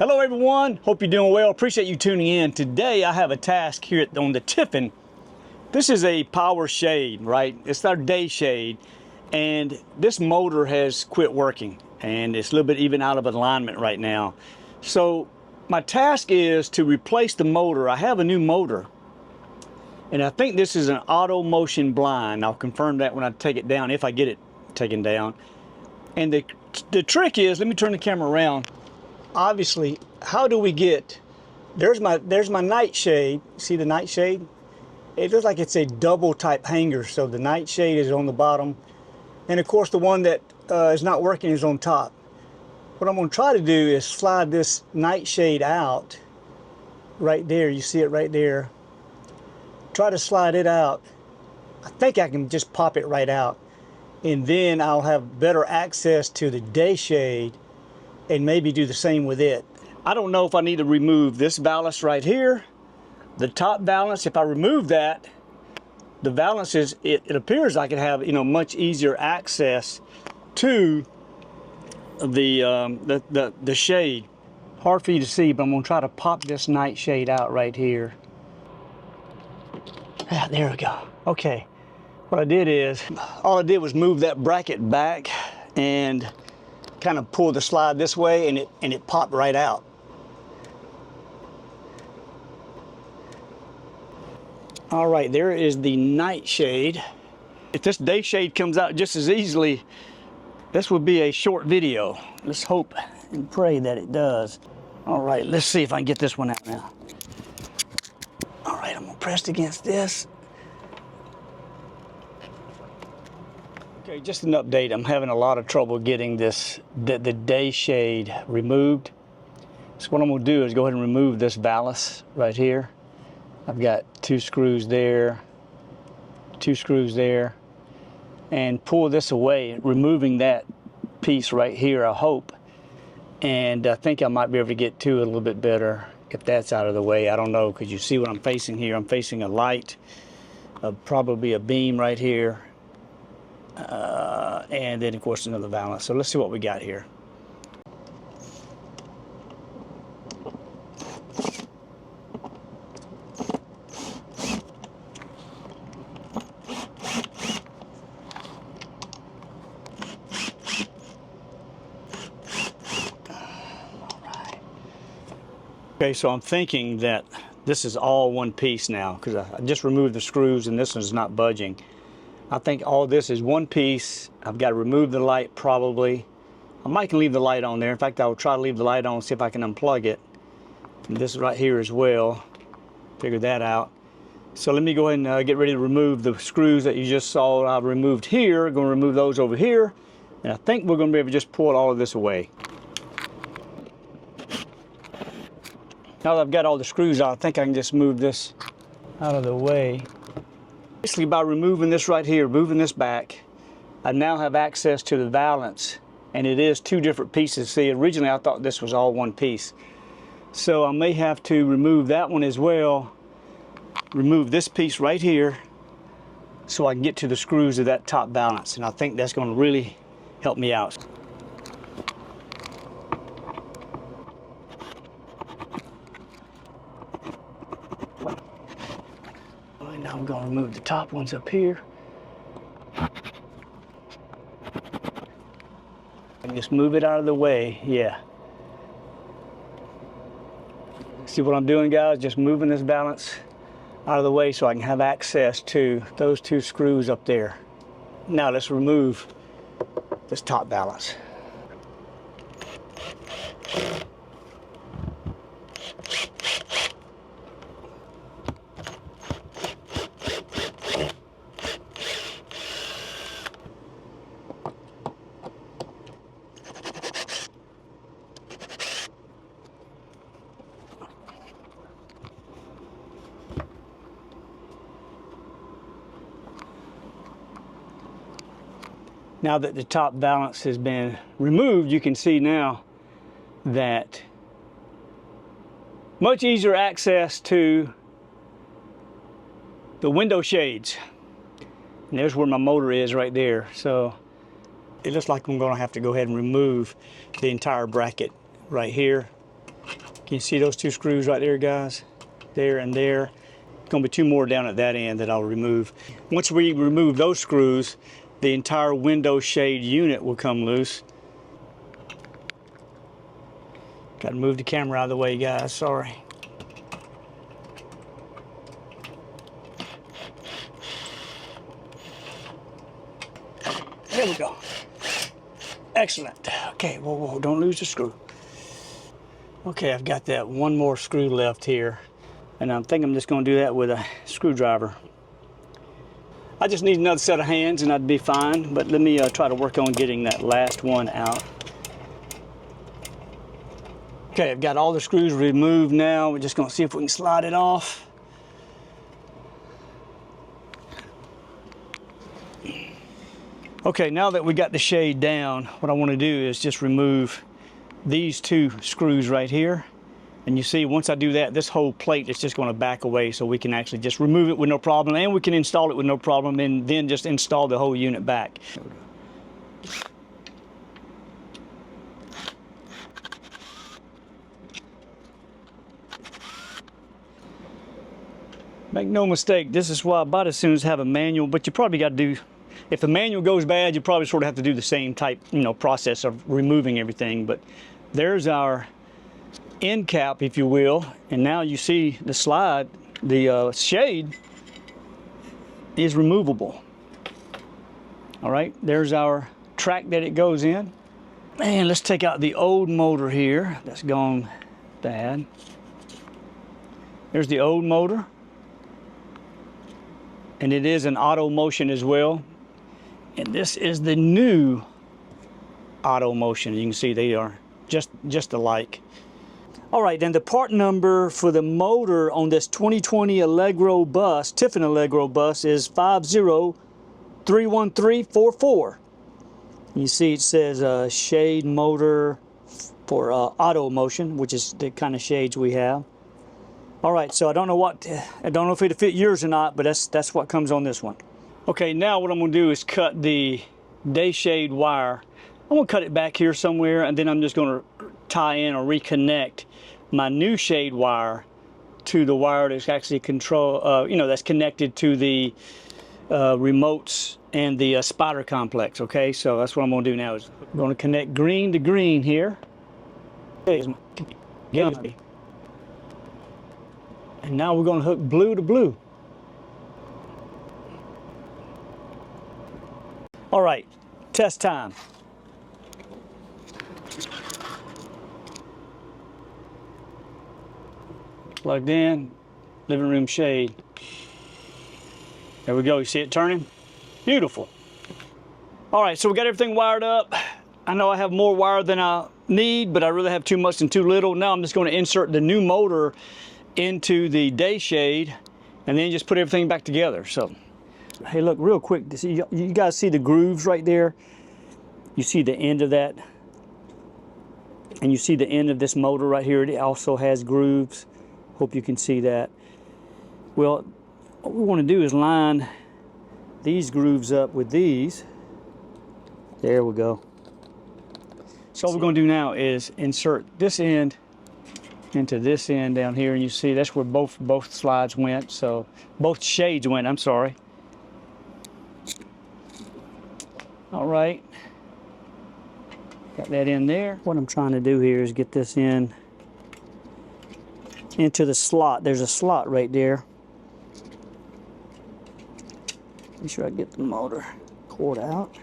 Hello everyone, hope you're doing well. Appreciate you tuning in. Today I have a task here on the Tiffin. This is a power shade, right? It's our day shade, and this motor has quit working and it's a little bit even out of alignment right now. So my task is to replace the motor. I have a new motor and I think this is an auto motion blind. I'll confirm that when I take it down, if I get it taken down. And the trick is, let me turn the camera around. Obviously, how do we get, there's my nightshade. See the nightshade? It looks like it's a double type hanger, so the nightshade is on the bottom, and of course the one that is not working is on top. What I'm going to try to do is slide this nightshade out right there. You see it right there. Try to slide it out. I think I can just pop it right out, and then I'll have better access to the day shade and maybe do the same with it. I don't know if I need to remove this ballast right here, the top ballast. If I remove that, the ballast is, it appears I could have, much easier access to the shade. Hard for you to see, but I'm gonna try to pop this nightshade out right here. Ah, there we go. Okay, what I did is, all I did was move that bracket back and kind of pull the slide this way, and it popped right out. All right, there is the nightshade. If this day shade comes out just as easily, this would be a short video. Let's hope and pray that it does. All right, let's see if I can get this one out now. All right, I'm gonna press against this. Okay, just an update. I'm having a lot of trouble getting the day shade removed. So what I'm gonna do is go ahead and remove this ballast right here. I've got 2 screws there, 2 screws there, and pull this away, removing that piece right here, I hope. And I think I might be able to get to it a little bit better if that's out of the way. I don't know, because you see what I'm facing here. I'm facing a light, probably a beam right here. And then of course another balance. So let's see what we got here. Okay, so I'm thinking that this is all one piece now, because I just removed the screws and this one's not budging. I think all this is one piece. I've got to remove the light probably. I might can leave the light on there. In fact, I will try to leave the light on, see if I can unplug it. And this is right here as well. Figure that out. So let me go ahead and get ready to remove the screws that you just saw I've removed here. I'm going to remove those over here. And I think we're going to be able to just pull all of this away. Now that I've got all the screws out, I think I can just move this out of the way. Basically, by removing this right here, moving this back, I now have access to the valance, and it is 2 different pieces. See, originally I thought this was all one piece. So I may have to remove that one as well, remove this piece right here, so I can get to the screws of that top valance, and I think that's going to really help me out. Now I'm going to remove the top ones up here. I can just move it out of the way, yeah. See what I'm doing, guys? Just moving this balance out of the way so I can have access to those 2 screws up there. Now let's remove this top balance. Now that the top valance has been removed, you can see now that much easier access to the window shades. And there's where my motor is right there. So it looks like I'm going to have to go ahead and remove the entire bracket right here. Can you see those two screws right there, guys? There and there. Going to be two more down at that end that I'll remove. Once we remove those screws, the entire window shade unit will come loose. Got to move the camera out of the way, guys. Sorry. There we go. Excellent. Okay, whoa, whoa, don't lose the screw. Okay, I've got that one more screw left here. And I think I'm just going to do that with a screwdriver. I just need another set of hands and I'd be fine. But let me try to work on getting that last one out. Okay, I've got all the screws removed now. We're just going to see if we can slide it off. Okay, now that we got the shade down, what I want to do is just remove these two screws right here. And you see, once I do that, this whole plate is just going to back away, so we can actually just remove it with no problem, and we can install it with no problem, and then just install the whole unit back. Make no mistake, this is why I about as soon as have a manual, but you probably got to do, if the manual goes bad, you probably sort of have to do the same type, process of removing everything. But there's our end cap, if you will, and now you see the slide, the shade is removable. All right, there's our track that it goes in. And let's take out the old motor here that's gone bad. There's the old motor, and it is an auto motion as well. And this is the new auto motion. You can see they are just alike. All right, then the part number for the motor on this 2020 Allegro bus, Tiffin Allegro bus, is 50-31344. You see it says shade motor for auto motion, which is the kind of shades we have. All right, so I don't know if it'll fit yours or not, but that's what comes on this one. Okay, now what I'm gonna do is cut the day shade wire. I'm gonna cut it back here somewhere, and then I'm just gonna tie in or reconnect my new shade wire to the wire that's actually that's connected to the remotes and the spider complex. Okay, so that's what I'm gonna do now. Is I'm gonna connect green to green here. And now we're gonna hook blue to blue. All right, test time. Plugged in, living room shade. There we go, you see it turning? Beautiful. All right, so we got everything wired up. I know I have more wire than I need, but I really have too much and too little. Now I'm just going to insert the new motor into the day shade and then just put everything back together. So, hey, look, real quick, you guys see the grooves right there? You see the end of that? And you see the end of this motor right here, it also has grooves. Hope you can see that. Well, what we want to do is line these grooves up with these. There we go. So what we're going to do now is insert this end into this end down here, and you see that's where both slides went. So both shades went, I'm sorry. All right. Got that in there. What I'm trying to do here is get this in into the slot. There's a slot right there. Make sure I get the motor cord out.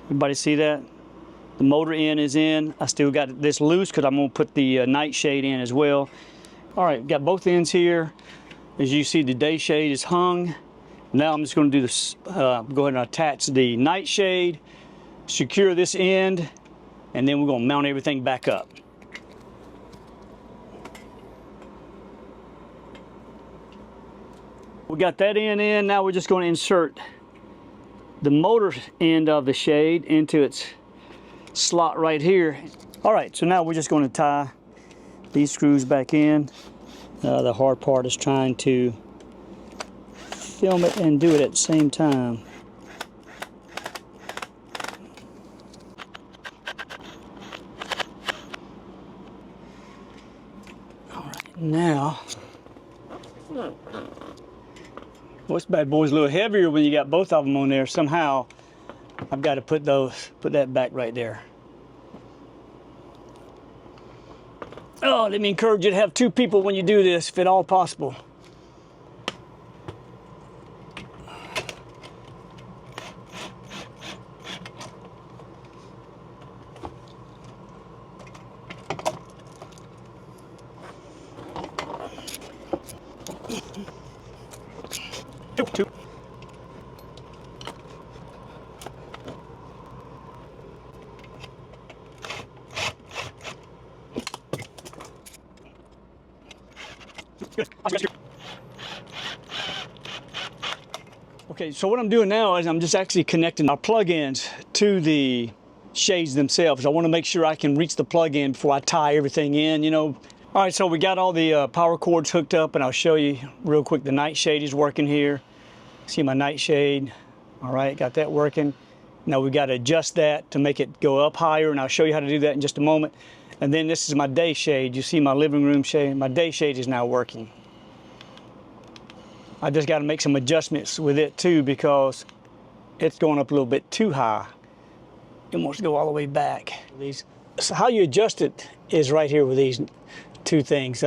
Everybody see that? The motor end is in. I still got this loose because I'm going to put the night shade in as well. All right, got both ends here. As you see, the day shade is hung. Now I'm just going to do this. Go ahead and attach the night shade, secure this end, and then we're going to mount everything back up. We got that end in. Now we're just going to insert the motor end of the shade into its slot right here. All right, so now we're just going to tie these screws back in. The hard part is trying to film it and do it at the same time. Now, well, this bad boy's a little heavier when you got both of them on there. Somehow, I've got to put that back right there. Oh, let me encourage you to have two people when you do this, if at all possible. Two. Okay, so what I'm doing now is I'm just actually connecting our plug-ins to the shades themselves. I want to make sure I can reach the plug-in before I tie everything in, you know. All right, so we got all the power cords hooked up, and I'll show you real quick. The nightshade is working here. See my nightshade. All right, got that working. Now we got to adjust that to make it go up higher, and I'll show you how to do that in just a moment. And then this is my day shade. You see my living room shade. My day shade is now working. I just got to make some adjustments with it too, because it's going up a little bit too high. It wants to go all the way back. So how you adjust it is right here with these two things.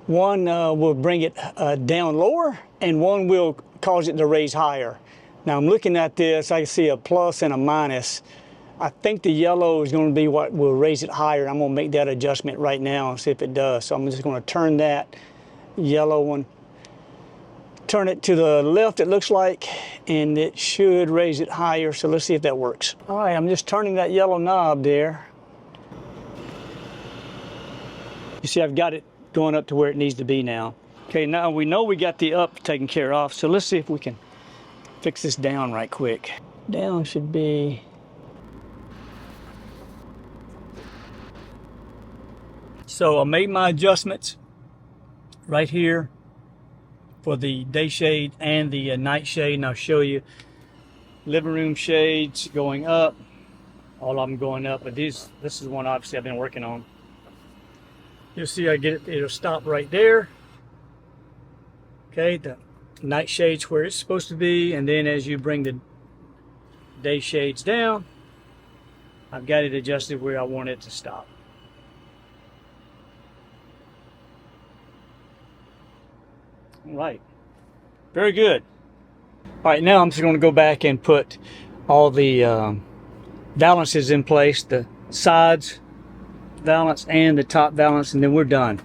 One will bring it down lower, and one will cause it to raise higher. Now I'm looking at this, I see a plus and a minus. I think the yellow is going to be what will raise it higher. I'm going to make that adjustment right now and see if it does. So I'm just going to turn that yellow one, turn it to the left, it looks like, and it should raise it higher. So let's see if that works. All right, I'm just turning that yellow knob there. You see I've got it going up to where it needs to be now. Okay, now we know we got the up taken care of, so let's see if we can fix this down right quick. Down should be... So I made my adjustments right here for the day shade and the night shade, and I'll show you. Living room shades going up, all of them going up, but this is one obviously I've been working on. You'll see I get it, it'll stop right there. Okay, the night shade's where it's supposed to be, and then as you bring the day shades down, I've got it adjusted where I want it to stop. All right, very good. All right, now I'm just going to go back and put all the balances in place, the sides balance and the top balance, and then we're done.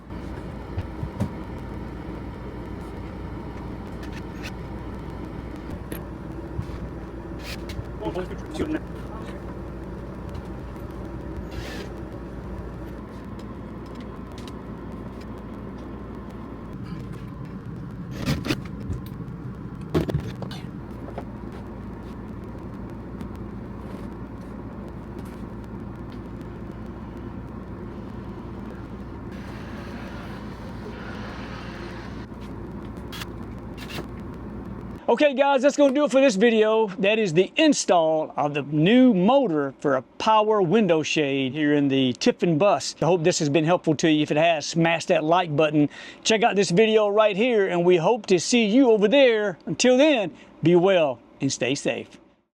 Okay guys, that's going to do it for this video. That is the install of the new motor for a power window shade here in the Tiffin bus. I hope this has been helpful to you. If it has, smash that like button. Check out this video right here, and we hope to see you over there. Until then, be well and stay safe.